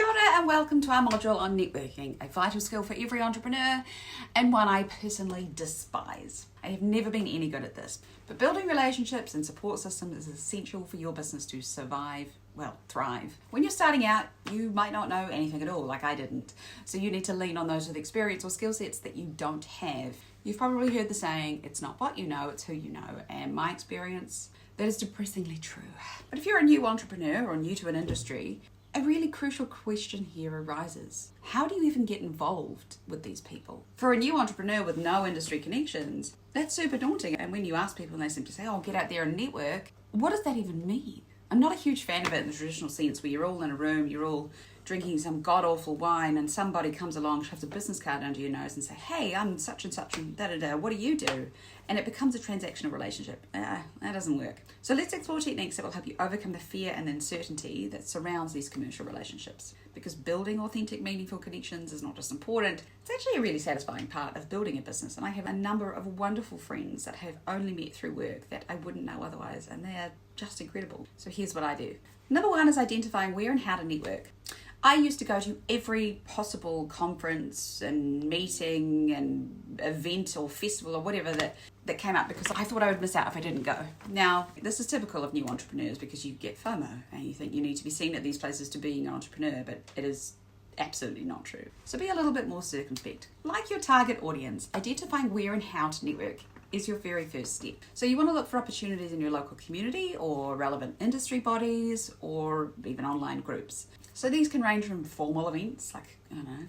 Kia ora and welcome to our module on networking, a vital skill for every entrepreneur and one I personally despise. I have never been any good at this, but building relationships and support systems is essential for your business to survive, thrive. When you're starting out, you might not know anything at all, like I didn't, so you need to lean on those with experience or skill sets that you don't have. You've probably heard the saying, it's not what you know, it's who you know, and my experience, that is depressingly true. But if you're a new entrepreneur or new to an industry, a really crucial question here arises. How do you even get involved with these people? For a new entrepreneur with no industry connections, that's super daunting. And when you ask people and they simply say, oh, get out there and network, what does that even mean? I'm not a huge fan of it in the traditional sense where you're all in a room, you're all drinking some god-awful wine and somebody comes along, shoves a business card under your nose and say, hey, I'm such and such and da-da-da, what do you do? And it becomes a transactional relationship. That doesn't work. So let's explore techniques that will help you overcome the fear and uncertainty that surrounds these commercial relationships. Because building authentic, meaningful connections is not just important, it's actually a really satisfying part of building a business. And I have a number of wonderful friends that I have only met through work that I wouldn't know otherwise, and they are just incredible. So here's what I do. Number one is identifying where and how to network. I used to go to every possible conference and meeting and event or festival or whatever that came up because I thought I would miss out if I didn't go. Now, this is typical of new entrepreneurs because you get FOMO and you think you need to be seen at these places to being an entrepreneur, but it is absolutely not true. So be a little bit more circumspect. Like your target audience, identifying where and how to network is your very first step. So you want to look for opportunities in your local community or relevant industry bodies or even online groups. So these can range from formal events like,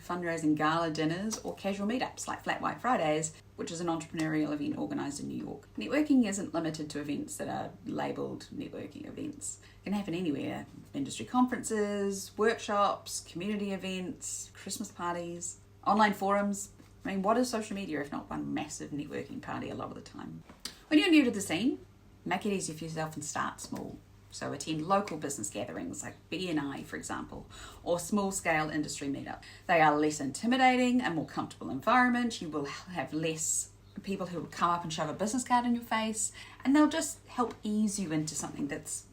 fundraising gala dinners or casual meetups like Flat White Fridays, which is an entrepreneurial event organised in New York. Networking isn't limited to events that are labelled networking events. It can happen anywhere. Industry conferences, workshops, community events, Christmas parties, online forums. What is social media if not one massive networking party a lot of the time? When you're new to the scene, make it easy for yourself and start small. So attend local business gatherings like BNI, for example, or small-scale industry meetup. They are less intimidating, a more comfortable environment. You will have less people who will come up and shove a business card in your face, and they'll just help ease you into something that's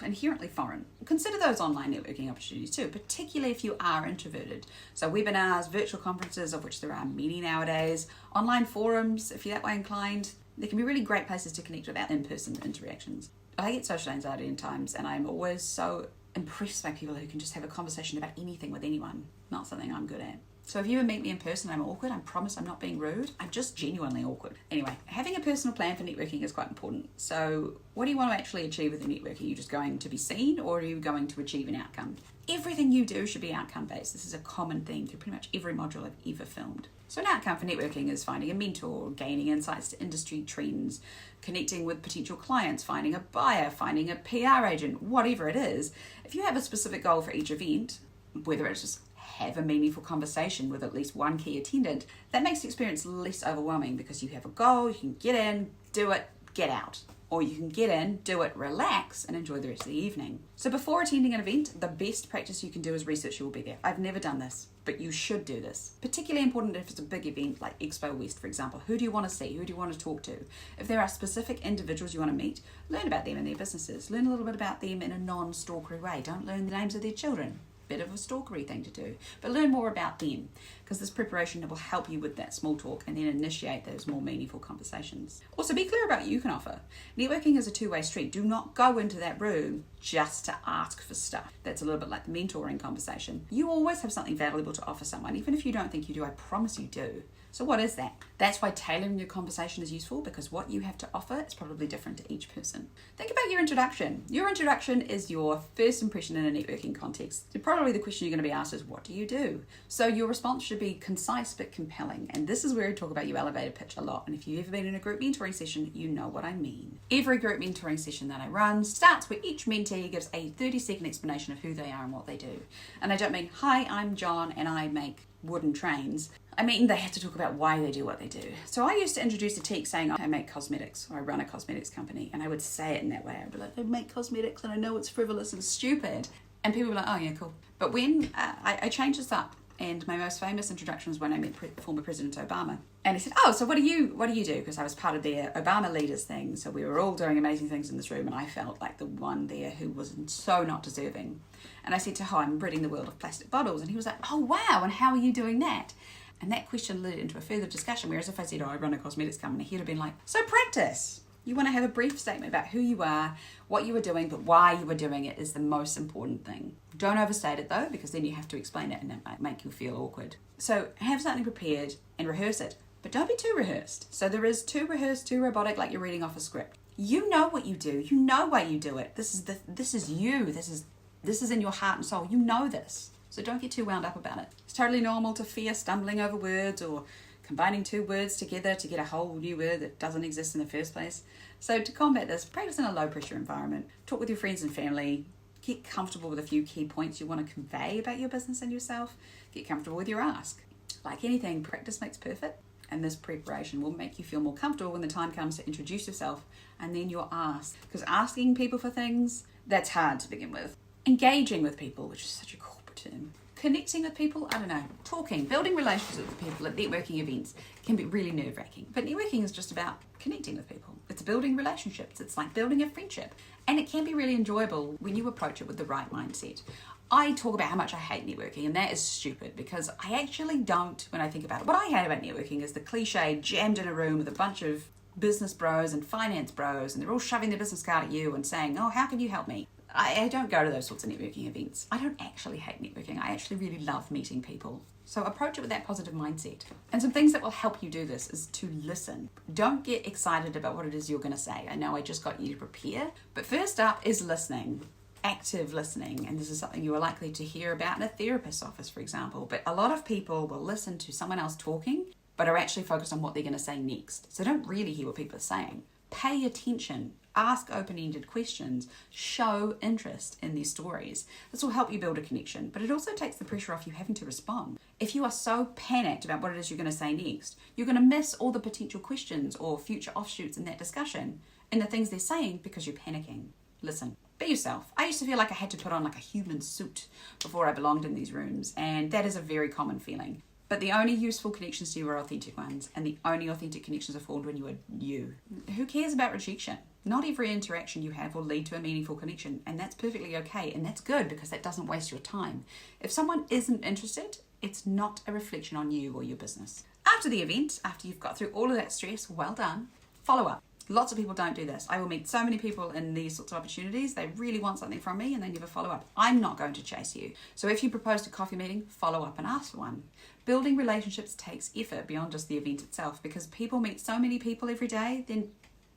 inherently foreign. Consider those online networking opportunities too, particularly if you are introverted. So webinars, virtual conferences, of which there are many nowadays, online forums, if you're that way inclined, they can be really great places to connect without in-person interactions. I get social anxiety in times, and I'm always so impressed by people who can just have a conversation about anything with anyone. Not something I'm good at. So if you ever meet me in person, I'm awkward. I promise I'm not being rude. I'm just genuinely awkward. Anyway, having a personal plan for networking is quite important. So what do you want to actually achieve with the networking? Are you just going to be seen, or are you going to achieve an outcome? Everything you do should be outcome-based. This is a common theme through pretty much every module I've ever filmed. So an outcome for networking is finding a mentor, gaining insights to industry trends, connecting with potential clients, finding a buyer, finding a PR agent, whatever it is. If you have a specific goal for each event, whether it's just have a meaningful conversation with at least one key attendant, that makes the experience less overwhelming because you have a goal, you can get in, do it, get out. Or you can get in, do it, relax, and enjoy the rest of the evening. So before attending an event, the best practice you can do is research who will be there. I've never done this, but you should do this. Particularly important if it's a big event like Expo West, for example. Who do you want to see? Who do you want to talk to? If there are specific individuals you want to meet, learn about them and their businesses. Learn a little bit about them in a non-stalkery way. Don't learn the names of their children. Bit of a stalkery thing to do, but learn more about them because this preparation will help you with that small talk and then initiate those more meaningful conversations. Also, be clear about what you can offer. Networking is a two-way street. Do not go into that room just to ask for stuff. That's a little bit like the mentoring conversation. You always have something valuable to offer someone, even if you don't think you do. I promise you do. So what is that? That's why tailoring your conversation is useful, because what you have to offer is probably different to each person. Think about your introduction. Your introduction is your first impression in a networking context. Probably the question you're going to be asked is, what do you do? So your response should be concise but compelling. And this is where I talk about your elevator pitch a lot. And if you've ever been in a group mentoring session, you know what I mean. Every group mentoring session that I run starts where each mentee gives a 30-second explanation of who they are and what they do. And I don't mean, hi, I'm John and I make wooden trains. I mean, they have to talk about why they do what they do. So I used to introduce a teak saying, I make cosmetics, or I run a cosmetics company, and I would say it in that way. I'd be like, I make cosmetics and I know it's frivolous and stupid. And people were like, oh yeah, cool. But when I changed this up And my most famous introduction was when I met former President Obama. And he said, oh, so what do you do? Because I was part of their Obama leaders thing. So we were all doing amazing things in this room. And I felt like the one there who was so not deserving. And I said to him, I'm ridding the world of plastic bottles. And he was like, oh, wow. And how are you doing that? And that question led into a further discussion. Whereas if I said, oh, I run a cosmetics company, he'd have been like, so practice. You want to have a brief statement about who you are, what you were doing, but why you were doing it is the most important thing. Don't overstate it though, because then you have to explain it and it might make you feel awkward. So have something prepared and rehearse it, but don't be too rehearsed. So there is too rehearsed, too robotic, like you're reading off a script. You know what you do. You know why you do it. This is you. This is in your heart and soul. You know this. So don't get too wound up about it. It's totally normal to fear stumbling over words or combining two words together to get a whole new word that doesn't exist in the first place. So to combat this, practice in a low pressure environment. Talk with your friends and family. Get comfortable with a few key points you want to convey about your business and yourself. Get comfortable with your ask. Like anything, practice makes perfect, and this preparation will make you feel more comfortable when the time comes to introduce yourself and then your ask. Because asking people for things, that's hard to begin with. Engaging with people, which is such a corporate term. Connecting with people, I don't know, talking, building relationships with people at networking events can be really nerve-wracking. But networking is just about connecting with people. It's building relationships. It's like building a friendship. And it can be really enjoyable when you approach it with the right mindset. I talk about how much I hate networking, and that is stupid because I actually don't when I think about it. What I hate about networking is the cliche jammed in a room with a bunch of business bros and finance bros, and they're all shoving their business card at you and saying, oh, how can you help me? I don't go to those sorts of networking events. I don't actually hate networking. I actually really love meeting people. So approach it with that positive mindset. And some things that will help you do this is to listen. Don't get excited about what it is you're going to say. I know I just got you to prepare. But first up is listening. Active listening. And this is something you are likely to hear about in a therapist's office, for example. But a lot of people will listen to someone else talking, but are actually focused on what they're going to say next. So don't really hear what people are saying. Pay attention. Ask open-ended questions, show interest in these stories. This will help you build a connection, but it also takes the pressure off you having to respond. If you are so panicked about what it is you're going to say next, you're going to miss all the potential questions or future offshoots in that discussion and the things they're saying because you're panicking. Listen, be yourself. I used to feel like I had to put on like a human suit before I belonged in these rooms, and that is a very common feeling. But the only useful connections to you are authentic ones, and the only authentic connections are formed when you are you. Who cares about rejection? Not every interaction you have will lead to a meaningful connection, and that's perfectly okay, and that's good because that doesn't waste your time. If someone isn't interested, it's not a reflection on you or your business. After the event, after you've got through all of that stress, well done, follow up. Lots of people don't do this. I will meet so many people in these sorts of opportunities. They really want something from me and they never follow up. I'm not going to chase you. So if you proposed a coffee meeting, follow up and ask for one. Building relationships takes effort beyond just the event itself because people meet so many people every day, then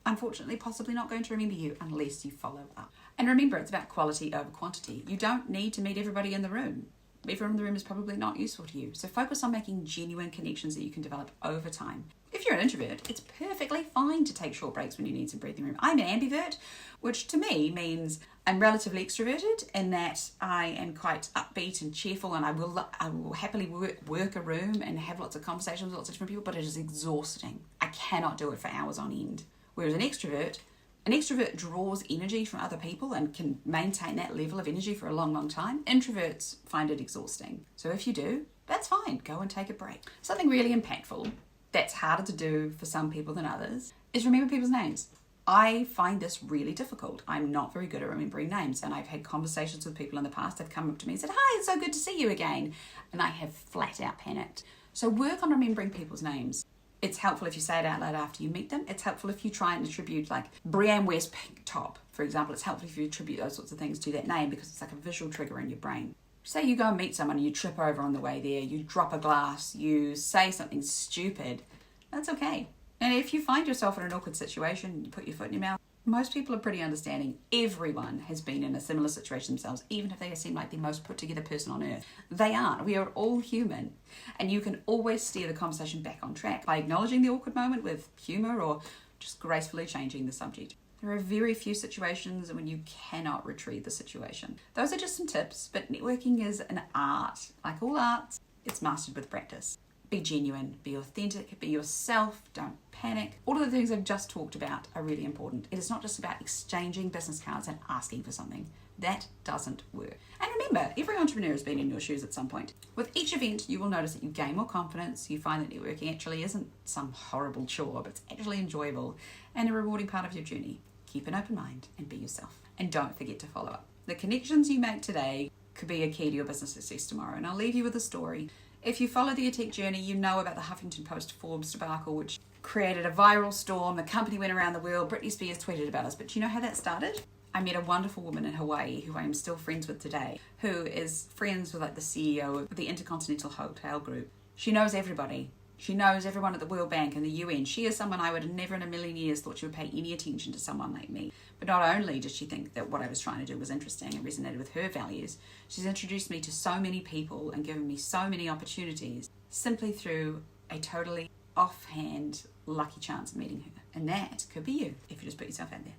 unfortunately possibly not going to remember you unless you follow up. And remember, it's about quality over quantity. You don't need to meet everybody in the room. Everyone in the room is probably not useful to you. So focus on making genuine connections that you can develop over time. If you're an introvert, it's perfectly fine to take short breaks when you need some breathing room. I'm an ambivert, which to me means I'm relatively extroverted in that I am quite upbeat and cheerful, and I will happily work a room and have lots of conversations with lots of different people, but it is exhausting. I cannot do it for hours on end. Whereas an extrovert draws energy from other people and can maintain that level of energy for a long, long time. Introverts find it exhausting. So if you do, that's fine. Go and take a break. Something really impactful that's harder to do for some people than others is remember people's names. I find this really difficult. I'm not very good at remembering names, and I've had conversations with people in the past that have come up to me and said, "Hi, it's so good to see you again," and I have flat out panicked. So work on remembering people's names. It's helpful if you say it out loud after you meet them. It's helpful if you try and attribute, like Brienne wears pink top, for example. It's helpful if you attribute those sorts of things to that name because it's like a visual trigger in your brain. Say you go and meet someone and you trip over on the way there, you drop a glass, you say something stupid, that's okay. And if you find yourself in an awkward situation, you put your foot in your mouth, most people are pretty understanding. Everyone has been in a similar situation themselves, even if they seem like the most put together person on earth. They aren't. We are all human. And you can always steer the conversation back on track by acknowledging the awkward moment with humour or just gracefully changing the subject. There are very few situations when you cannot retrieve the situation. Those are just some tips, but networking is an art. Like all arts, it's mastered with practice. Be genuine, be authentic, be yourself, don't panic. All of the things I've just talked about are really important. It is not just about exchanging business cards and asking for something. That doesn't work. And remember, every entrepreneur has been in your shoes at some point. With each event, you will notice that you gain more confidence, you find that networking actually isn't some horrible chore, but it's actually enjoyable and a rewarding part of your journey. Keep an open mind and be yourself. And don't forget to follow up. The connections you make today could be a key to your business success tomorrow. And I'll leave you with a story. If you follow the Authentic journey, you know about the Huffington Post Forbes debacle, which created a viral storm. The company went around the world. Britney Spears tweeted about us. But do you know how that started? I met a wonderful woman in Hawaii who I am still friends with today, who is friends with the CEO of the Intercontinental Hotel Group. She knows everybody. She knows everyone at the World Bank and the UN. She is someone I would have never in a million years thought she would pay any attention to someone like me. But not only did she think that what I was trying to do was interesting and resonated with her values, she's introduced me to so many people and given me so many opportunities simply through a totally offhand lucky chance of meeting her. And that could be you if you just put yourself out there.